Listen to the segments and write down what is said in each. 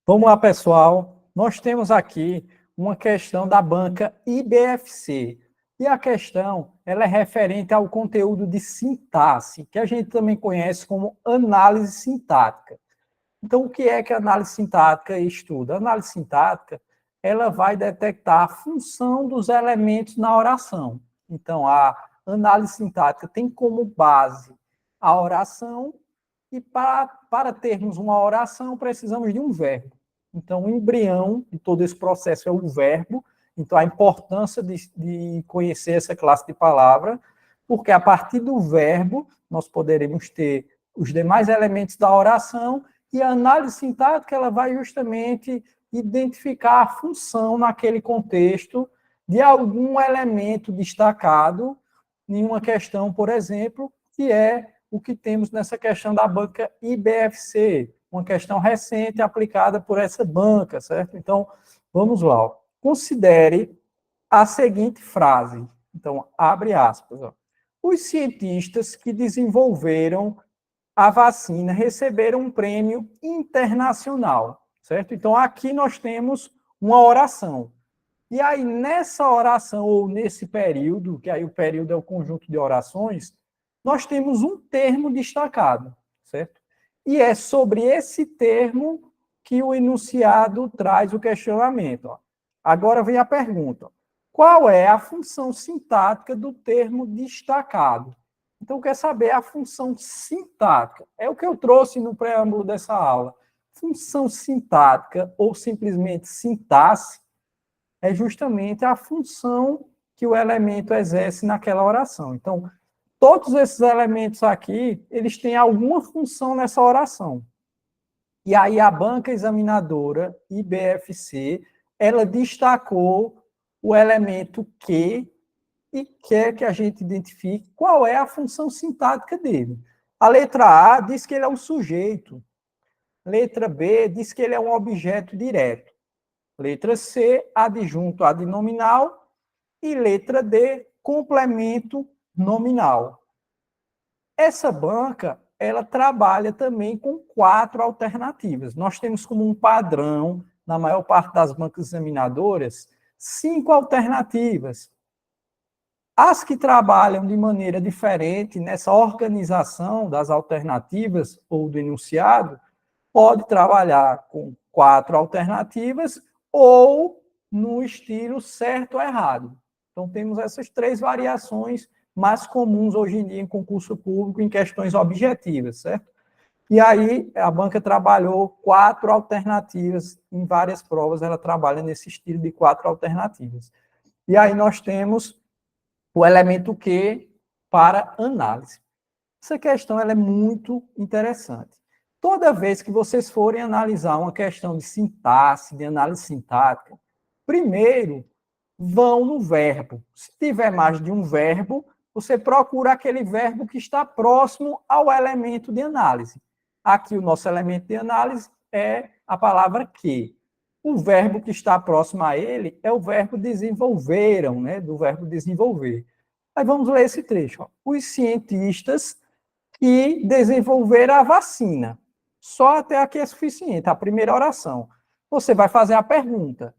Vamos lá, pessoal. Nós temos aqui uma questão da banca IBFC. E a questão ela é referente ao conteúdo de sintaxe, que a gente também conhece como análise sintática. Então, o que é que a análise sintática estuda? A análise sintática ela vai detectar a função dos elementos na oração. Então, a análise sintática tem como base a oração e para termos uma oração precisamos de um verbo. Então, o embrião de todo esse processo é o verbo. Então, a importância de conhecer essa classe de palavra, porque a partir do verbo nós poderemos ter os demais elementos da oração e a análise sintática ela vai justamente identificar a função naquele contexto de algum elemento destacado em uma questão, por exemplo, que é o que temos nessa questão da banca IBFC, uma questão recente aplicada por essa banca, certo? Então, vamos lá. Ó. Considere a seguinte frase. Então, abre aspas. Ó. Os cientistas que desenvolveram a vacina receberam um prêmio internacional, certo? Então, aqui nós temos uma oração. E aí, nessa oração, ou nesse período, que aí o período é o conjunto de orações, nós temos um termo destacado, certo? E é sobre esse termo que o enunciado traz o questionamento. Ó. Agora vem a pergunta. Qual é a função sintática do termo destacado? Então, quer saber a função sintática. É o que eu trouxe no preâmbulo dessa aula. Função sintática, ou simplesmente sintaxe, é justamente a função que o elemento exerce naquela oração. Então, todos esses elementos aqui, eles têm alguma função nessa oração. E aí a banca examinadora, IBFC, ela destacou o elemento que e quer que a gente identifique qual é a função sintática dele. A letra A diz que ele é um sujeito. Letra B diz que ele é um objeto direto. Letra C, adjunto adnominal. E letra D, complemento nominal. Essa banca, ela trabalha também com 4 alternativas. Nós temos como um padrão, na maior parte das bancas examinadoras, 5 alternativas. As que trabalham de maneira diferente nessa organização das alternativas ou do enunciado, pode trabalhar com 4 alternativas ou no estilo certo ou errado. Então, temos essas 3 variações mais comuns hoje em dia em concurso público em questões objetivas, certo? E aí, a banca trabalhou 4 alternativas em várias provas, ela trabalha nesse estilo de 4 alternativas. E aí nós temos o elemento Q para análise. Essa questão ela é muito interessante. Toda vez que vocês forem analisar uma questão de sintaxe, de análise sintática, primeiro vão no verbo. Se tiver mais de um verbo, você procura aquele verbo que está próximo ao elemento de análise. Aqui o nosso elemento de análise é a palavra que. O verbo que está próximo a ele é o verbo desenvolveram, né? Do verbo desenvolver. Aí vamos ler esse trecho. Ó. Os cientistas que desenvolveram a vacina. Só até aqui é suficiente, a primeira oração. Você vai fazer a pergunta.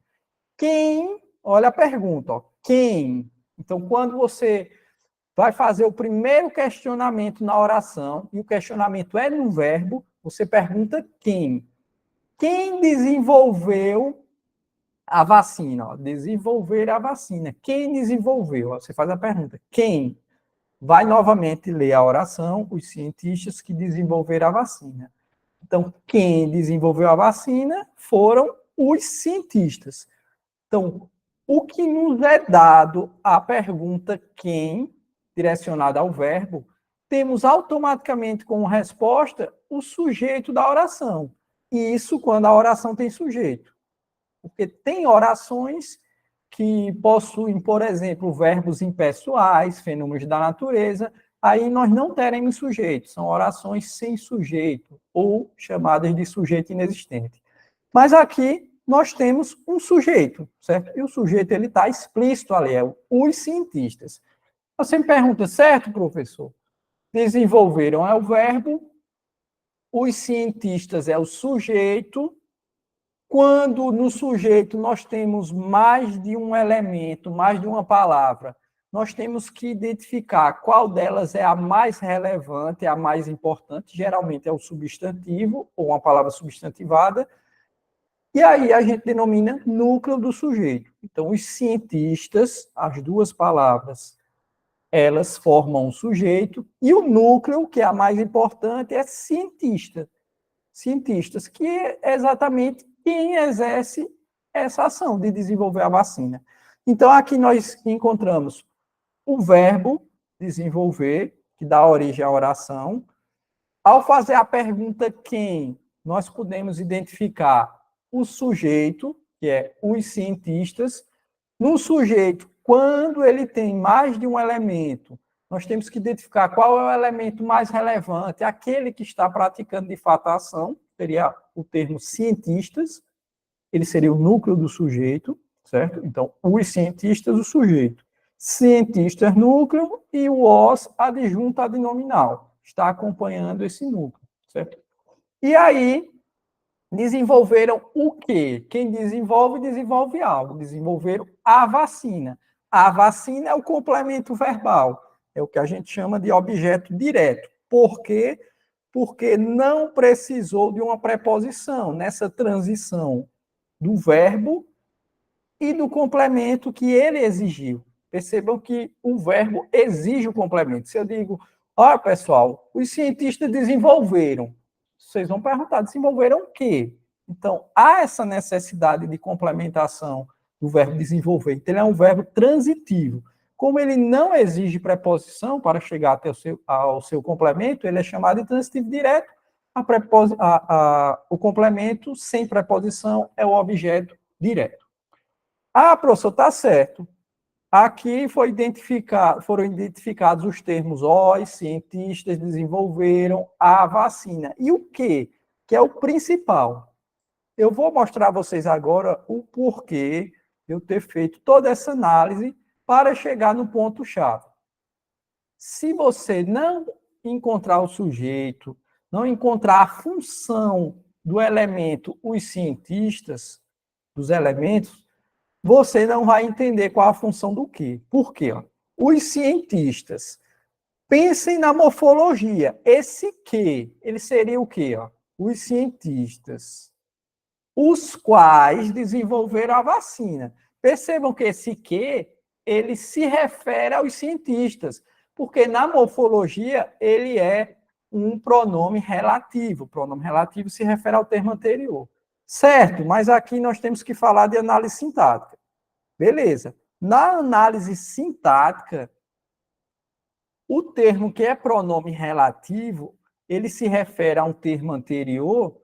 Quem, olha a pergunta, ó, quem? Então, quando você vai fazer o primeiro questionamento na oração, e o questionamento é no verbo, você pergunta quem. Quem desenvolveu a vacina? Ó, desenvolver a vacina. Quem desenvolveu? Ó, você faz a pergunta. Quem? Vai novamente ler a oração, os cientistas que desenvolveram a vacina. Então, quem desenvolveu a vacina foram os cientistas. Então, o que nos é dado a pergunta quem, direcionada ao verbo, temos automaticamente como resposta o sujeito da oração. E isso quando a oração tem sujeito. Porque tem orações que possuem, por exemplo, verbos impessoais, fenômenos da natureza, aí nós não teremos sujeito, são orações sem sujeito, ou chamadas de sujeito inexistente. Mas aqui nós temos um sujeito, certo? E o sujeito ele está explícito ali, é os cientistas. Você me pergunta, certo, professor? Desenvolveram é o verbo, os cientistas é o sujeito, Quando no sujeito nós temos mais de um elemento, mais de uma palavra, nós temos que identificar qual delas é a mais relevante, a mais importante, geralmente é o substantivo, ou uma palavra substantivada, e aí a gente denomina núcleo do sujeito. Então, os cientistas, as duas palavras, elas formam um sujeito, e o núcleo, que é a mais importante, é cientista. Cientistas, que é exatamente quem exerce essa ação de desenvolver a vacina. Então, aqui nós encontramos o verbo desenvolver, que dá origem à oração. Ao fazer a pergunta quem, nós podemos identificar o sujeito, que é os cientistas. No sujeito, quando ele tem mais de um elemento, nós temos que identificar qual é o elemento mais relevante, aquele que está praticando de fato a ação, seria o termo cientistas, ele seria o núcleo do sujeito, certo? Então, os cientistas, o sujeito. Cientistas, núcleo, e o os, adjunto adnominal, está acompanhando esse núcleo, certo? E aí, desenvolveram o quê? Quem desenvolve, desenvolve algo. Desenvolveram a vacina. A vacina é o complemento verbal, é o que a gente chama de objeto direto. Por quê? Porque não precisou de uma preposição nessa transição do verbo e do complemento que ele exigiu. Percebam que o verbo exige o complemento. Se eu digo, olha, pessoal, os cientistas desenvolveram, vocês vão perguntar, desenvolveram o quê? Então, há essa necessidade de complementação do verbo desenvolver. Então, ele é um verbo transitivo. Como ele não exige preposição para chegar até ao seu complemento, ele é chamado de transitivo direto. O complemento sem preposição é o objeto direto. Ah, professor, está certo. Aqui foram identificados os termos os cientistas desenvolveram a vacina. E o quê? Que é o principal. Eu vou mostrar a vocês agora o porquê de eu ter feito toda essa análise para chegar no ponto-chave. Se você não encontrar o sujeito, não encontrar a função do elemento os cientistas, dos elementos, você não vai entender qual a função do quê. Por quê? Os cientistas, pensem na morfologia. Esse que, ele seria o quê? Os cientistas, os quais desenvolveram a vacina. Percebam que esse que, ele se refere aos cientistas, porque na morfologia ele é um pronome relativo. O pronome relativo se refere ao termo anterior. Certo, mas aqui nós temos que falar de análise sintática. Beleza. Na análise sintática, o termo que é pronome relativo, ele se refere a um termo anterior,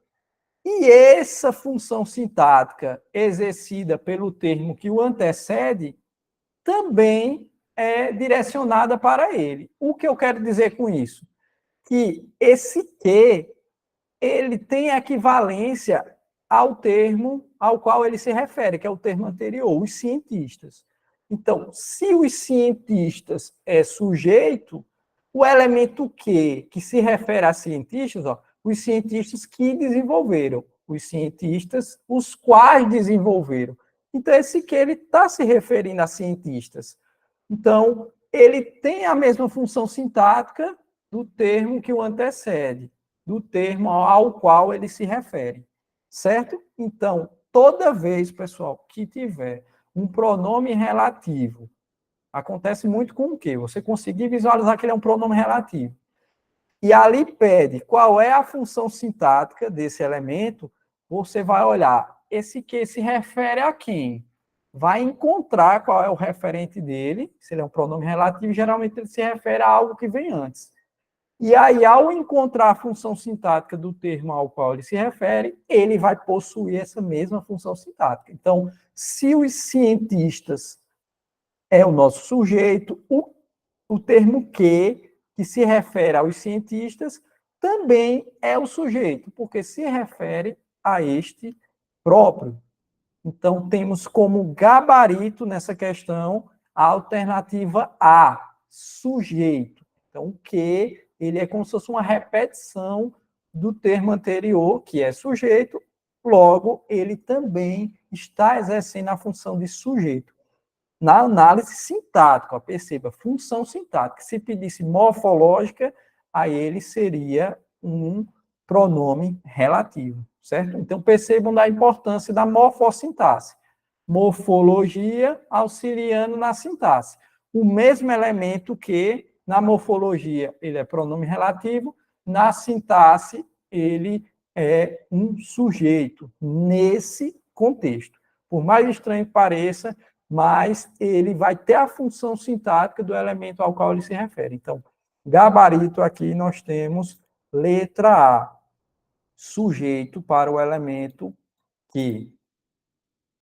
e essa função sintática exercida pelo termo que o antecede também é direcionada para ele. O que eu quero dizer com isso? Que esse que, ele tem equivalência ao termo ao qual ele se refere, que é o termo anterior, os cientistas. Então, se os cientistas é sujeito, o elemento que se refere a cientistas, os cientistas que desenvolveram, os cientistas os quais desenvolveram. Então, esse que ele está se referindo a cientistas. Então, ele tem a mesma função sintática do termo que o antecede, do termo ao qual ele se refere, certo? Então, toda vez, pessoal, que tiver um pronome relativo, acontece muito com o quê? Você conseguir visualizar que ele é um pronome relativo. E ali pede qual é a função sintática desse elemento, você vai olhar, esse que se refere a quem? Vai encontrar qual é o referente dele, se ele é um pronome relativo, geralmente ele se refere a algo que vem antes. E aí, ao encontrar a função sintática do termo ao qual ele se refere, ele vai possuir essa mesma função sintática. Então, se os cientistas é o nosso sujeito, o termo que se refere aos cientistas, também é o sujeito, porque se refere a este próprio. Então, temos como gabarito nessa questão a alternativa A, sujeito. Então, o ele é como se fosse uma repetição do termo anterior, que é sujeito, logo, ele também está exercendo a função de sujeito. Na análise sintática, perceba, função sintática. Se pedisse morfológica, aí ele seria um pronome relativo, certo? Então, percebam da importância da morfossintaxe. Morfologia auxiliando na sintaxe. O mesmo elemento que, na morfologia, ele é pronome relativo, na sintaxe, ele é um sujeito, nesse contexto. Por mais estranho que pareça, mas ele vai ter a função sintática do elemento ao qual ele se refere. Então, gabarito aqui nós temos letra A, sujeito para o elemento que